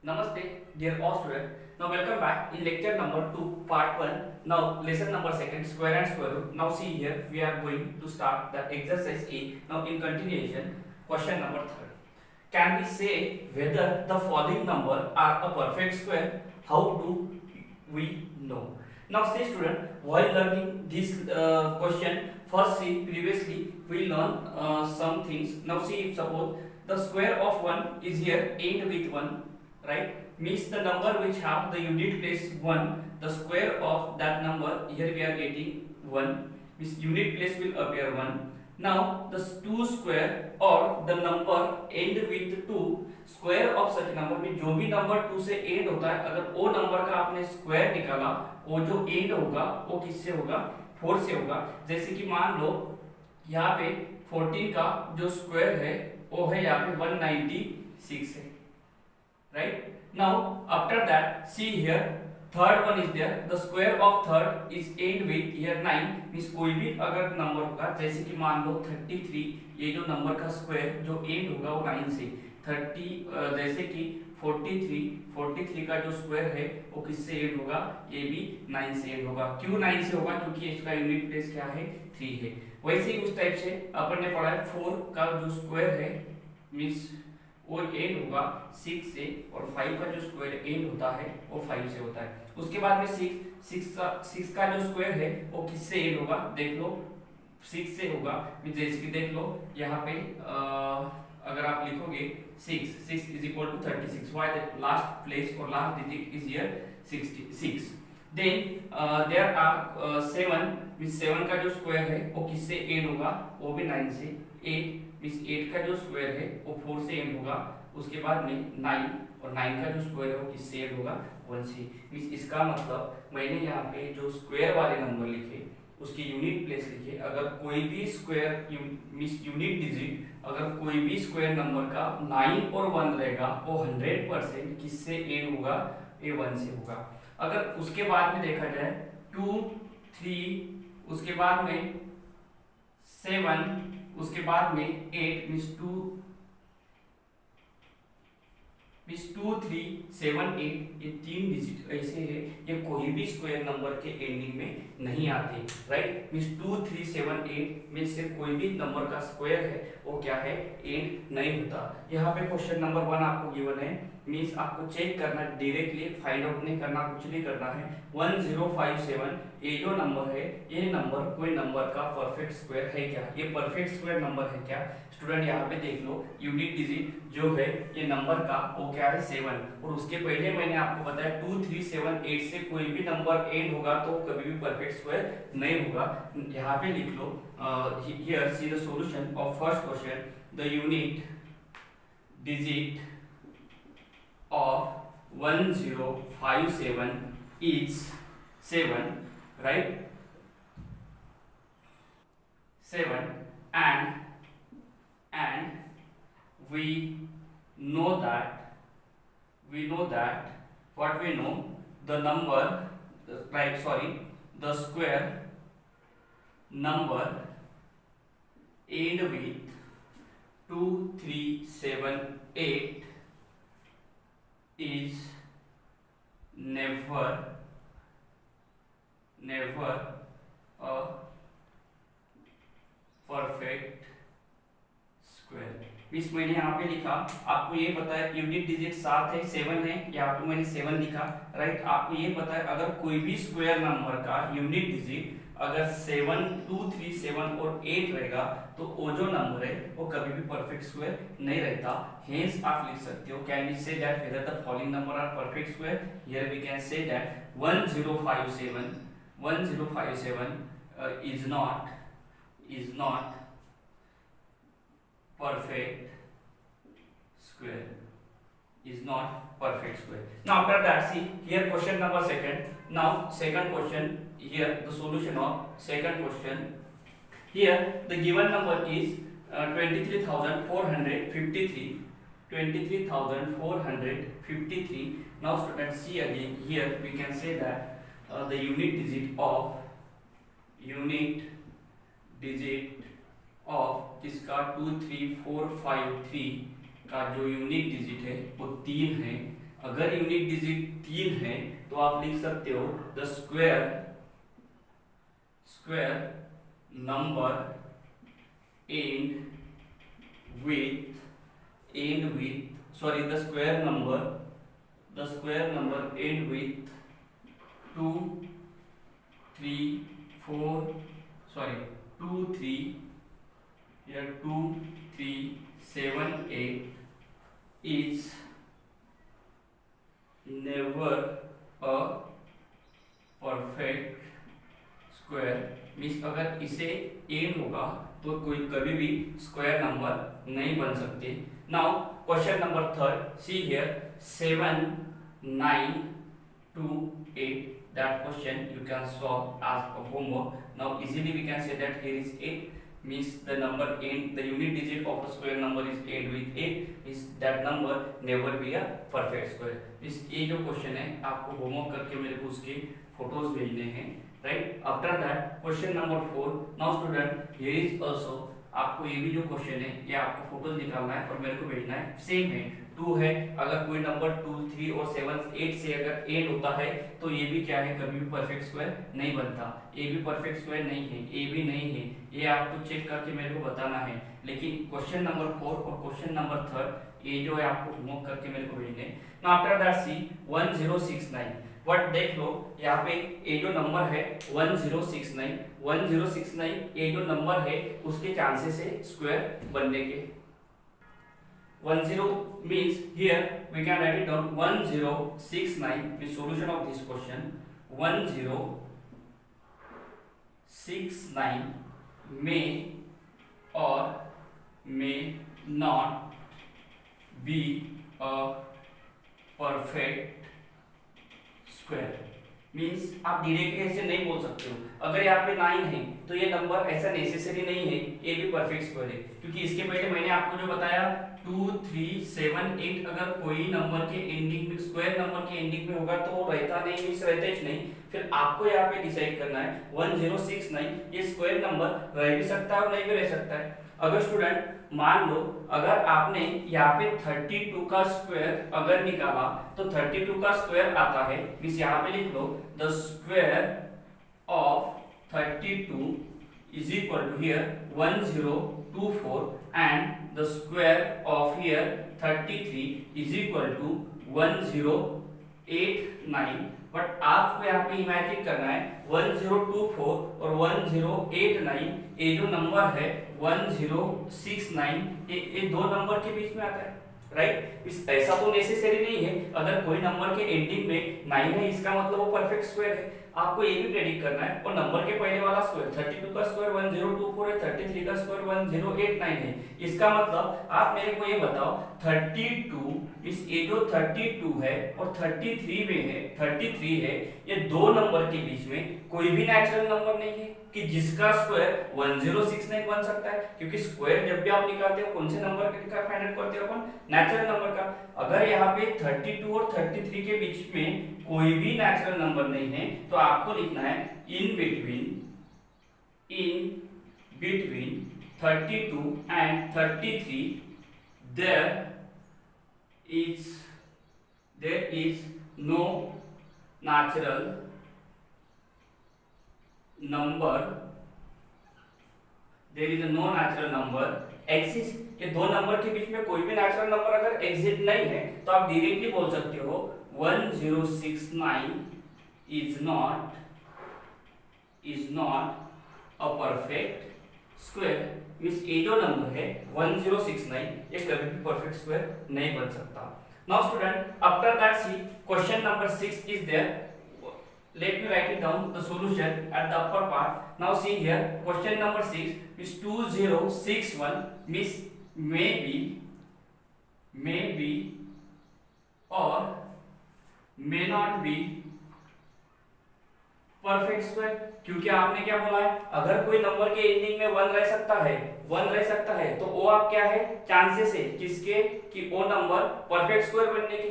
Namaste, dear all students. Now welcome back in lecture number 2, part 1. Now lesson number 2, square and square root. Now see here, we are going to start the exercise A. Now in continuation, question number 3. Can we say whether the following number are a perfect square? How do we know? Now see student, while learning this question, first see previously we learn some things. Now see, suppose the square of 1 is here end with 1, right? Means the number which have the unit place 1, the square of that number here we are getting 1, means unit place will appear 1. Now the 2 square or the number end with 2, square of such number में जो भी number 2 से and होता है, अगर वो number का आपने स्क्वायर निकाला, वो जो एंड होगा वो किससे होगा? 4 से होगा। जैसे कि मान लो यहाँ पे 14 का जो स्क्वायर है वो है यहाँ पे 196 है, right? Now after that see here third one is there, the square of third is end with here 9, means कोई भी अगर नंबर होगा, जैसे कि मान लो 33, ये जो नंबर का स्क्वायर जो एंड होगा वो 9 से 30, जैसे कि 43 का जो स्क्वायर है वो किससे एंड होगा? ये भी 9 से एंड होगा। क्यों 9 से होगा? क्योंकि इसका यूनिट प्लेस क्या है? 3 है। वैसे ही उस टाइप से अपन ने पढ़ा है 4 का जो स्क्वायर है मींस वो एंड होगा 6 से, और 5 का जो स्क्वायर एंड होता है वो 5 से होता है। उसके बाद में 6 का जो स्क्वायर है वो किससे एंड होगा? देख लो 6 से होगा। जैसे कि देख लो यहाँ पे अगर आप लिखोगे 6 is equal to 36, why the last place और last digit is here 66। Then there are 7, means 7 का जो स्क्वायर है वो किससे एंड होगा? वो भी 9 से। 8 मींस 8 का जो स्क्वायर है वो 4 से एंड होगा। उसके बाद में 9, और 9 का जो स्क्वायर है वो किससे एंड होगा? 1 से। मींस इसका मतलब मैंने यहाँ पे जो स्क्वायर वाले नंबर लिखे उसकी यूनिट प्लेस लिखे, अगर कोई भी स्क्वायर मींस यूनिट डिजिट, अगर कोई भी स्क्वायर नंबर का 9 और 1 रहेगा वो 100% किससे एंड होगा? ये 1 से होगा। अगर उसके बाद में देखा जाए 2, 3, उसके बाद में 7, उसके बाद में 8, मींस 2, 3, 7, 8, ये 3 डिजिट ऐसे है, ये कोई भी स्क्वायर नंबर के एंडिंग में नहीं आते, राइट? मींस 2, 3, 7, 8 में से कोई भी नंबर का स्क्वायर है वो क्या है? एंड नहीं होता। यहाँ पे क्वेश्चन नंबर 1 आपको गिवन है, मींस आपको चेक करना, डायरेक्टली फाइंड आउट नहीं करना, कुछ नहीं करना है। 1057 ये जो नंबर है, ये नंबर कोई नंबर का परफेक्ट स्क्वायर है क्या? ये परफेक्ट स्क्वायर नंबर है क्या? स्टूडेंट यहाँ पे देख लो, यूनिट डिजिट जो है ये नंबर का वो क्या है? 7, और उसके पहले मैंने आपको बताया 2, 3, 7, 8 से कोई भी नंबर एंड होगा तो कभी भी परफेक्ट स्क्वायर नहीं होगा। यहाँ पे लिख लो, here see the solution of first question, the unit digit of 1057 is 7, right? 7, and we know that what we know, the number, right, sorry, the square number end with 2, 3, 7, 8 is never a perfect square। Means मैंने यहाँ पे लिखा, आपको ये पता है unit digit 7 है, 7 है, यहाँ पे मैंने 7 लिखा, राइट? आपको ये पता है अगर कोई भी स्क्वायर नंबर का यूनिट डिजिट अगर 7, 2, 3, 7 और 8 रहेगा तो वो जो नंबर है वो कभी भी परफेक्ट स्क्वायर नहीं रहता। हेंस आप लिख सकते हो, can we say that whether the following number are perfect square? Here we can say that 1057 is not perfect square, is not perfect square. Now after that see here question number 2. Now second question, here the solution of second question. Here the given number is 23,453. Now students see again, here we can say that the unit digit of किसका 2, 3, 4, 5, 3 का जो unit digit है वो 3 है, अगर unit digit 3 है तो आप लिख सकते हो the square number and with sorry the square number and with 2 3 4 sorry 2 3 here 2 3 7 8 is never a perfect square means अगर इसे एन होगा तो कोई कभी भी स्क्वायर नंबर नहीं बन सकते। Now question number third, see here 7 9 2 8 that question you can solve as a homework. Now easily we can say that here is 8 means the number end, the unit digit of a square number is end with 8 is that number never be a perfect square. इस ये जो question है आपको homework करके मेरे को उसके photos भेजने हैं, right. After that question number 4, now student here is also आपको ये भी जो क्वेश्चन है ये आपको फोटोज निकालना है और मेरे को भेजना है। सेम है 2 है, अगर कोई नंबर 2 3 और 7 8 से अगर एड होता है तो ये भी क्या है, कभी भी परफेक्ट स्क्वायर नहीं बनता। ए भी परफेक्ट स्क्वायर नहीं है, ए भी नहीं है, ये आपको चेक करके मेरे को बताना है। लेकिन क्वेश्चन नंबर 4 और क्वेश्चन नंबर 3 ये जो है आपको होमवर्क करके मेरे को भेजने। Now after that see 1069 but देख लो यहाँ पे ये जो नंबर है 1069 ये जो नंबर है उसके चांसेस है स्क्वायर बनने के। 10 means here we can write it down 1069 the solution of this question 1069 may or may not be a perfect square means आप डायरेक्टली ऐसे नहीं बोल सकते हो। अगर यहाँ पे 9 है तो ये नंबर ऐसा नेसेसरी नहीं है ये भी परफेक्ट स्क्वायर है, क्योंकि इसके पहले मैंने आपको जो बताया 2 3 7 8 अगर कोई नंबर के एंडिंग में स्क्वायर नंबर के एंडिंग में होगा तो वो रहता नहीं, मीन्स रहता ही नहीं। फिर आपको यहाँ पे डिसाइड करना है 1069 ये स्क्वायर नंबर रह भी सकता है और नहीं भी रह सकता है। अगर स्टूडेंट मान लो अगर आपने यहाँ पे 32 का स्क्वायर अगर निकाला तो 32 का स्क्वायर आता है, मीन्स यहाँ पे लिख लो the square of 32 is equal to here 1024 and the square of here 33 is equal to 1089। But आपको यहाँ पे इमेजिन करना है 1024 और 1089 ये जो नंबर है 1069 ये दो नंबर के बीच में आता है, राइट। ऐसा तो नेसेसरी नहीं है अगर कोई नंबर के एंडिंग में 9 है इसका मतलब वो परफेक्ट स्क्वायर है। आपको ये भी प्रेडिक्ट करना है और नंबर के पहले वाला स्क्वायर 32 का स्क्वायर 1024 है, 33 का स्क्वायर 1089 है। इसका मतलब आप मेरे को ये बताओ 32 इस ये जो 32 है और 33 में है 33 है ये दो नंबर के बीच में कोई भी नेचुरल नंबर नहीं है कि जिसका स्क्वायर 1069 बन सकता है, क्योंकि स्क्वायर जब भी आप निकालते हो कौन से नंबर का फाइंड आउट करते हो अपन, नेचुरल नंबर का। अगर यहाँ पे 32 और 33 के बीच में कोई भी नेचुरल नंबर नहीं है तो आपको लिखना है in between 32 and 33 there is no natural number exist. ये दो नंबर के बीच में कोई भी नेचुरल नंबर अगर एग्जिस्ट नहीं है तो आप डायरेक्टली बोल सकते हो 1069 is not a perfect square। Means ये जो नंबर है 1069 ये कभी भी परफेक्ट स्क्वायर नहीं बन सकता। Now student after that see question number 6 is there. Let me write it down the solution at the upper part. Now see here question number 6 is 2061 means maybe or may not be perfect square. क्योंकि आपने क्या बोला है अगर कोई number के ending में 1 रह सकता है तो वो आप क्या है चांसेस है किसके कि वो नंबर परफेक्ट स्क्वायर बनने के,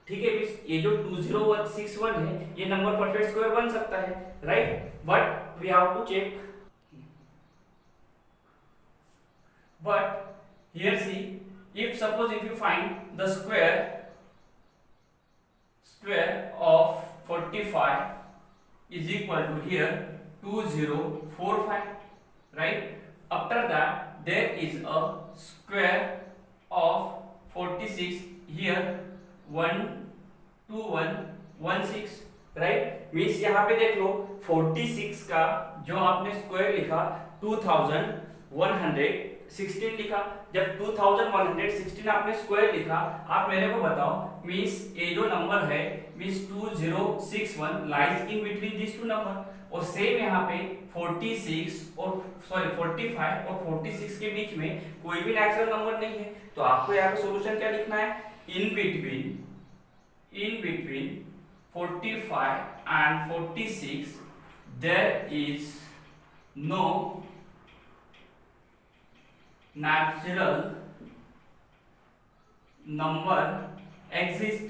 ठीक है। ये जो 2061 है ये नंबर परफेक्ट स्क्वायर बन सकता है, right. But we have to check but here see if suppose if you find the square 45 is equal to here 2045, right? After that there is a square of 46 here 12116, right. Means यहाँ पे देख लो 46 का जो आपने square लिखा 2116 लिखा। जब 2116 आपने स्क्वायर लिखा, आप मेरे को बताओ मीन्स ये जो नंबर है means 2061 lies in between this two number. और सेम यहाँ पे 45 और 46 के बीच में कोई भी नेचुरल नंबर नहीं है, तो आपको यहाँ पे सॉल्यूशन क्या लिखना है, in between 45 and 46 there is no natural number exist।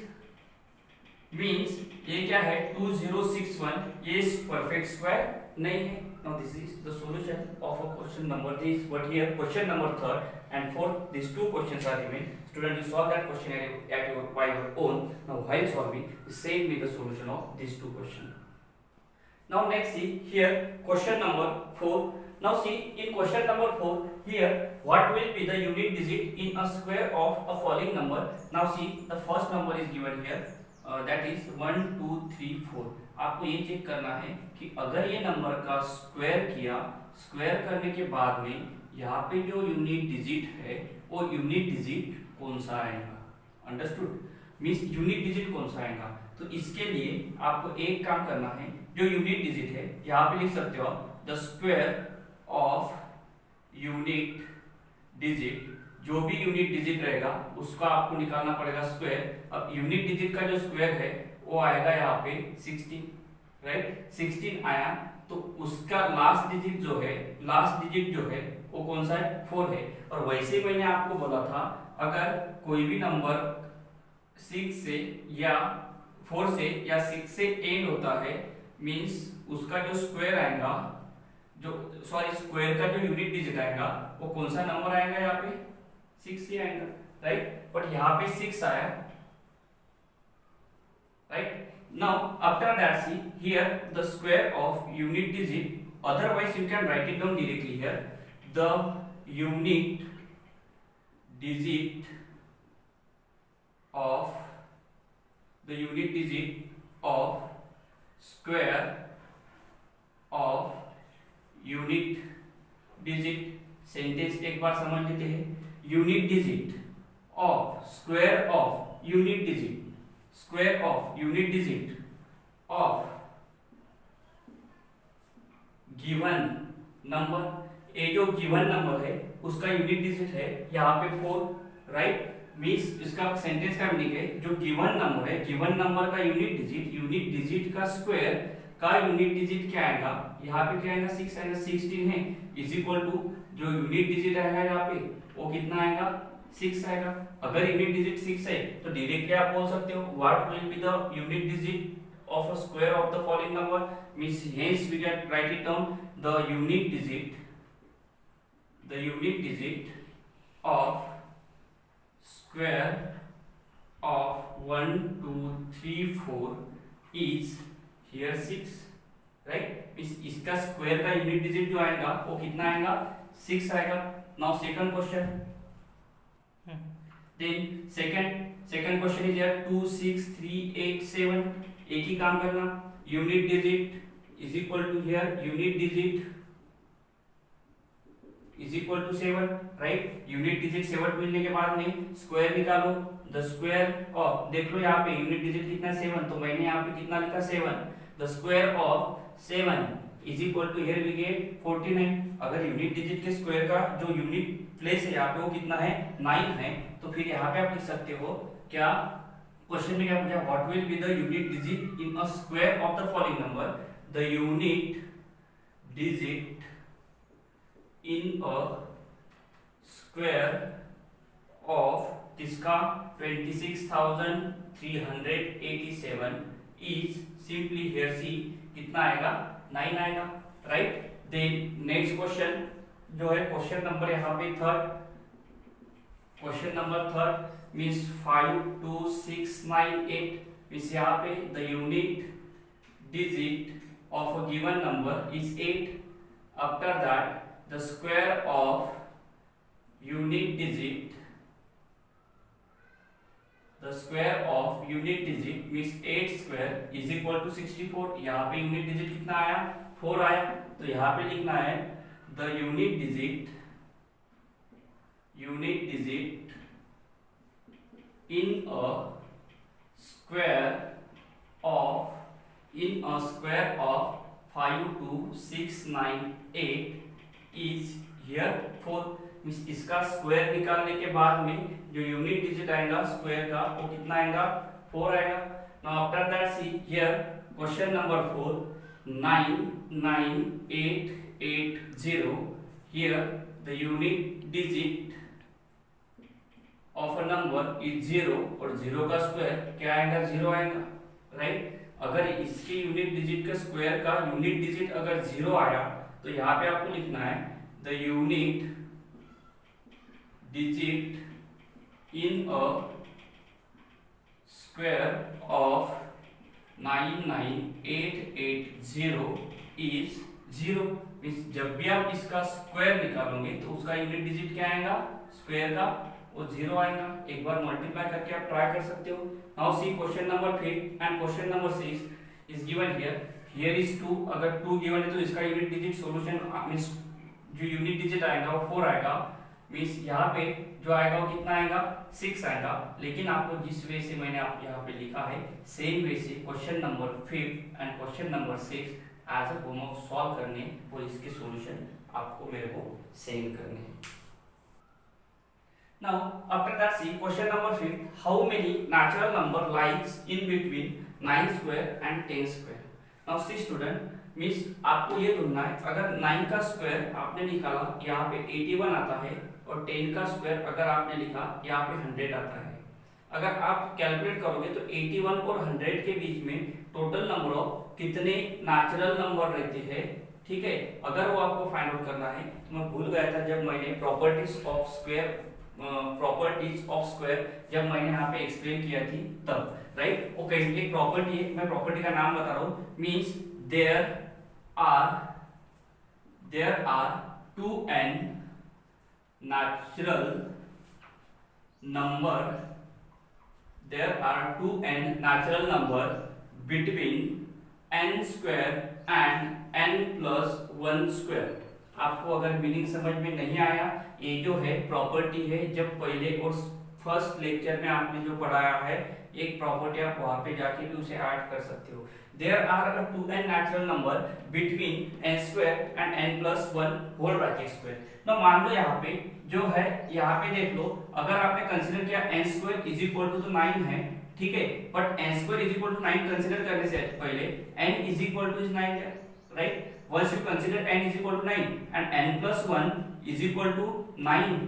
Means ये क्या है 2061, ये परफेक्ट स्क्वायर नहीं है। Now this is the solution of a question number this, but here question number 3rd and 4th, these two questions are remain। Student, you solve that question at your by your own। Now while solving, send me the solution of these two questions। Now next see here question number 4। Now see in question number 4 here what will be the unit digit in a square of a following number। Now see the first number is given here, that is 1 2 3 4। आपको ये check करना है कि अगर ये number का square किया, square करने के बाद में यहाँ पे जो यूनिट डिजिट है वो यूनिट डिजिट कौन सा आएगा। अंडरस्टूड, मींस यूनिट डिजिट कौन सा आएगा। तो इसके लिए आपको एक काम करना है, जो यूनिट डिजिट है यहाँ पे लिख सकते हो the square of unit digit. जो भी यूनिट डिजिट रहेगा उसका आपको निकालना पड़ेगा स्क्वायर। अब यूनिट डिजिट का जो स्क्वायर है वो आएगा यहाँ पे 16, राइट। 16 आया तो उसका लास्ट डिजिट जो है वो कौन सा है, 4 है। और वैसे मैंने आपको बोला था अगर कोई भी नंबर 6 से या 4 से या 6 से एंड होता है, मींस उसका जो स्क्वायर आएगा, जो स्क्वायर का जो यूनिट डिजिट आएगा वो कौन सा नंबर आएगा, यहाँ पे 6 ही आएगा, राइट। बट यहाँ पे 6 आया, right. Now after that see here the square of unit digit, otherwise you can write it down directly here, the unit digit of square of unit digit। Sentence एक बार समझ लेते हैं, unit digit of square of unit digit of given number. ये जो given number है उसका unit digit है यहाँ पे 4, राइट। मींस इसका सेंटेंस का मीनिंग है जो गिवन नंबर है, गिवन नंबर का यूनिट डिजिट का स्क्वायर का यूनिट डिजिट क्या आएगा, यहाँ पे क्या आएगा 6 आएगा, 16 है, इज इक्वल टू जो यूनिट डिजिट आएगा यहाँ पे वो कितना आएगा, 6 आएगा। अगर यूनिट डिजिट 6 है तो डायरेक्टली आप बोल सकते हो what will be the unit digit of a square of the following number, means hence we can write it down the unit digit of square of 1 2 3 4 is here 6, right। इसका square का unit digit जो आएगा वो कितना आएगा, 6 आएगा। Now second question, then second question is here 2 6 3 8 7। एक ही काम करना, unit digit is equal to here unit digit is equal to 7, right. Unit digit 7 मिलने के बाद में स्क्वायर निकालो, द स्क्वायर ऑफ, देख लो यहाँ पे यूनिट डिजिट कितना 7, तो मैंने यहाँ पे कितना लिखा 7, the square of 7 is equal to here we get 49। अगर यूनिट डिजिट के स्क्वायर का जो यूनिट प्लेस है यहाँ पे वो कितना है, 9 है, तो फिर यहाँ पे आप लिख सकते हो क्या, क्वेश्चन में क्या पूछा, what will be the unit digit in a square of the following number. The unit digit in a square of किसका 26,387 इज सिंपली हियर सी कितना आएगा, 9 आएगा, राइट। देन नेक्स्ट क्वेश्चन जो है क्वेश्चन नंबर यहाँ पे 3rd, question number 3rd means 5 2 6 9 8, means यहाँ पे the unit digit of a given number is 8. After that, the square of unit digit, the square of unit digit means 8 square is equal to 64. यहाँ पे unit digit कितना आया? 4 आया. तो यहाँ पे लिखना है the unit digit in a square of 5 2 6 9 8 is here 4. Means इसका स्क्वायर निकालने के बाद में जो यूनिट डिजिट आएगा स्क्वायर का वो कितना आएगा? 4 आएगा. Now after that see here question number 4 9 9 8 8 0. Here the unit digit of a number is 0 और 0 का स्क्वायर क्या आएगा? 0 आएगा. राइट. अगर इसके यूनिट डिजिट का स्क्वायर का यूनिट डिजिट अगर 0 आया तो यहाँ पे आपको लिखना है the unit digit in a square of 99880 is 0. Means जब भी आप इसका स्क्वायर निकालोगे तो उसका यूनिट डिजिट क्या आएगा? स्क्वायर का वो 0 आएगा. एक बार मल्टीप्लाई करके आप ट्राई कर सकते हो. Now see question number 5 and question number 6 is given here. Here is 2. अगर 2 गिवन है तो इसका यूनिट डिजिट सॉल्यूशन मींस जो यूनिट डिजिट आएगा वो 4 आएगा. मीन्स यहाँ पे जो आएगा वो कितना आएगा? 6 आएगा. लेकिन आपको जिस वे से मैंने आप यहाँ पे लिखा है सेम वे से question number 5 and question number 6 as a homework solve करने और इसके सॉल्यूशन आपको मेरे को सेंड करने हैं. Now after that see question number 5. How many natural number lies in between 9 square and 10 square? Now see student means आपको ये ढूंढना है अगर 9 का स्क्वायर आपने निकाला यहाँ पे 81 आता है और 10 का स्क्वायर अगर आपने लिखा यहाँ पे 100 आता है. अगर आप कैलकुलेट करोगे तो 81 और 100 के बीच में टोटल नंबर ऑफ कितने नेचुरल नंबर रहते हैं. ठीक है. अगर वो आपको फाइंड आउट करना है तो मैं भूल गया था जब मैंने प्रॉपर्टीज ऑफ स्क्वायर जब मैंने यहाँ पे एक्सप्लेन किया थी तब. राइट. ओके. एक प्रॉपर्टी है, मैं प्रॉपर्टी का नाम बता रहा हूँ. Means there are 2n natural number between n square and n plus 1 square. आपको अगर मीनिंग समझ में नहीं आया, ये जो है प्रॉपर्टी है जब पहले और फर्स्ट लेक्चर में आपने जो पढ़ाया है एक प्रॉपर्टी आप वहां पे जाके भी उसे ऐड कर सकते हो. There are 2n natural number between n square and n plus 1 whole bracket square. now मान लो यहाँ पे जो है यहाँ पे देख लो अगर आपने कंसीडर किया n square is equal to 9 है. ठीक है. But n square is equal to 9 consider करने से पहले n is equal to 9 है. Right. once you consider n is equal to 9 and n plus 1 is equal to 9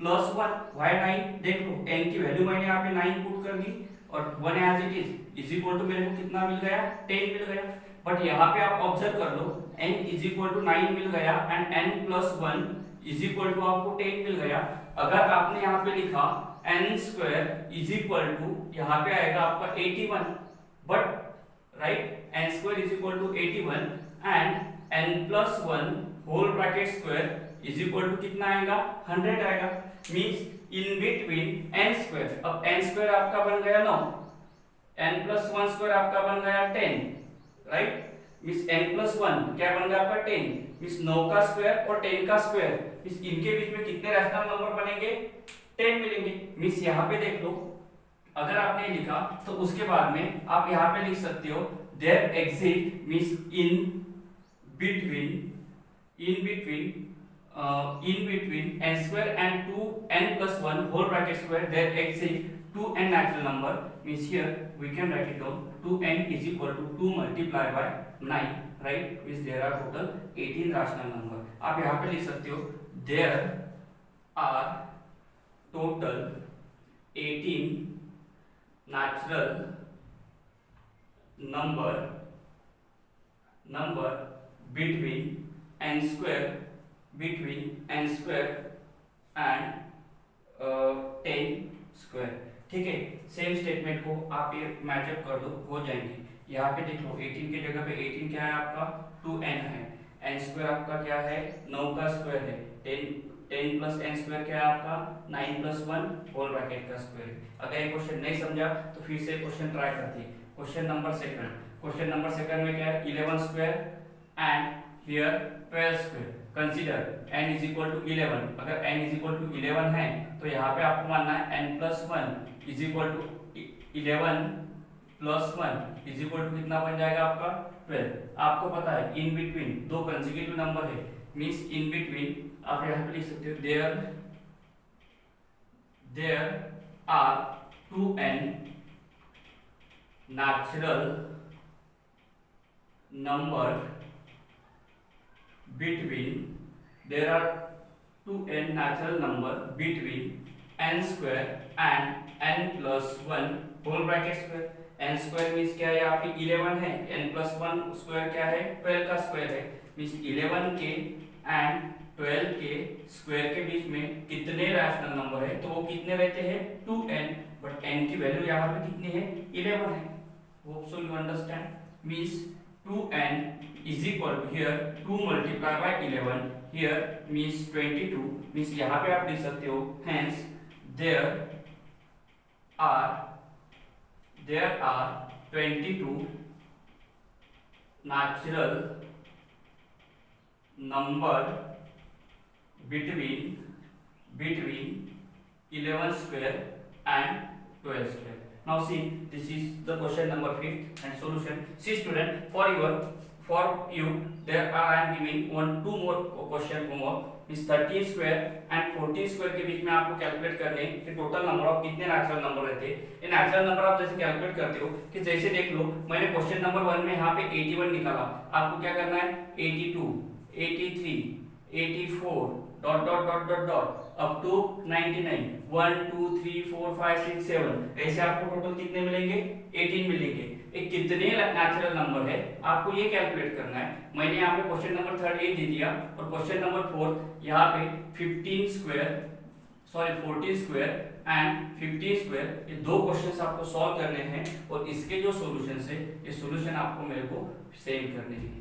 plus 1. why 9? देख लो n की value मैंने यहाँ पे 9 पुट कर दी और 1 as it is equal to मेरे को कितना मिल गया? 10 मिल गया. बट यहाँ पे आप ऑब्जर्व कर लो n इज इक्वल टू 9 मिल गया and n plus 1 is equal to आपको 10 मिल गया. अगर आपने यहाँ पे लिखा n square is equal to यहाँ पे आएगा आपका 81. But right n square is equal to 81 and n plus 1 whole bracket square is equal to कितना आएगा? 100 आएगा. Means in between n square. अब n स्क्वायर आपका बन गया 9, n प्लस 1 स्क्वायर आपका बन गया 10. राइट. मींस n प्लस 1 क्या बन गया आपका 10. मींस 9 का स्क्वायर और 10 का स्क्वायर. मींस इनके बीच में कितने रैशनल नंबर बनेंगे? 10 मिलेंगे. मींस यहाँ पे देख लो अगर आपने लिखा तो उसके बाद में आप यहाँ पे लिख सकते हो there exist means in between n square and 2n plus 1 whole bracket square there exist 2n natural number. means here we can write it down 2n is equal to 2 multiplied by 9. right. means there are total 18 rational number. आप यहाँ पे लिख सकते हो there are total 18 natural number between n square and 10 square. ठीक है। Same statement को आप ये मैचअप कर दो, हो जाएंगे। यहाँ पे देख लो 18 की जगह पे 18 क्या है आपका 2n है, n स्क्वायर आपका क्या है 9 का स्क्वायर है, 10 प्लस n स्क्वायर क्या है आपका 9 प्लस 1 होल ब्रैकेट का स्क्वायर है। अगर ये क्वेश्चन नहीं समझा तो फिर से क्वेश्चन ट्राई करते हैं। क्वेश्चन नंबर सेकंड में क्या है 11 square and here 12 square. Consider n is equal to 11। अगर n इज इक्वल टू 11 है तो यहाँ पे आपको मानना है n plus 1 is equal to 11 plus 1 is equal to कितना बन जाएगा आपका 12। आपको पता है इन बिटवीन दो कंसेक्यूटिव नंबर है, मींस इन बिटवीन आप यहाँ पे लिख सकते हो there are 2n natural number between there are 2n natural number between n square and n plus 1 whole bracket square। n square means क्या है यहाँ पे 11 है, n plus 1 स्क्वायर क्या है 12 का स्क्वायर है, मीन्स 11 के एंड 12 के स्क्वायर के बीच में कितने रैशनल नंबर है, तो वो कितने रहते हैं 2n, बट n की वैल्यू यहाँ पे कितनी है 11 है। Hope so you understand. Means 2n is equal to here 2 multiplied by 11 here means 22, means यहाँ पे आप लिख सकते हो hence there are 22 natural number between 11 square and 12 square। Now see, this is the question number 5 and solution। See student, for you there are I am giving two more question homework is 13 square and 14 square के बीच में आपको calculate करने कि total number of कितने natural number रहते हैं। ये natural number आप जैसे कैलकुलेट करते हो कि जैसे देख लो मैंने क्वेश्चन नंबर 1 में यहाँ पे 81 निकाला, आपको क्या करना है 82 83 84 dot dot dot dot dot up to 99 1 2 3 4 5 6 7 ऐसे आपको टोटल कितने मिलेंगे 18 मिलेंगे। एक कितने नेचुरल नंबर है आपको ये कैलकुलेट करना है। मैंने यहाँ पे क्वेश्चन नंबर 3 दे दिया और क्वेश्चन नंबर 4 यहाँ पे 14 स्क्वायर एंड 15 स्क्वायर, ये दो क्वेश्चंस आपको सॉल्व करने हैं और इसके जो सॉल्यूशंस है ये सॉल्यूशन आपको मेरे को सेंड करने हैं।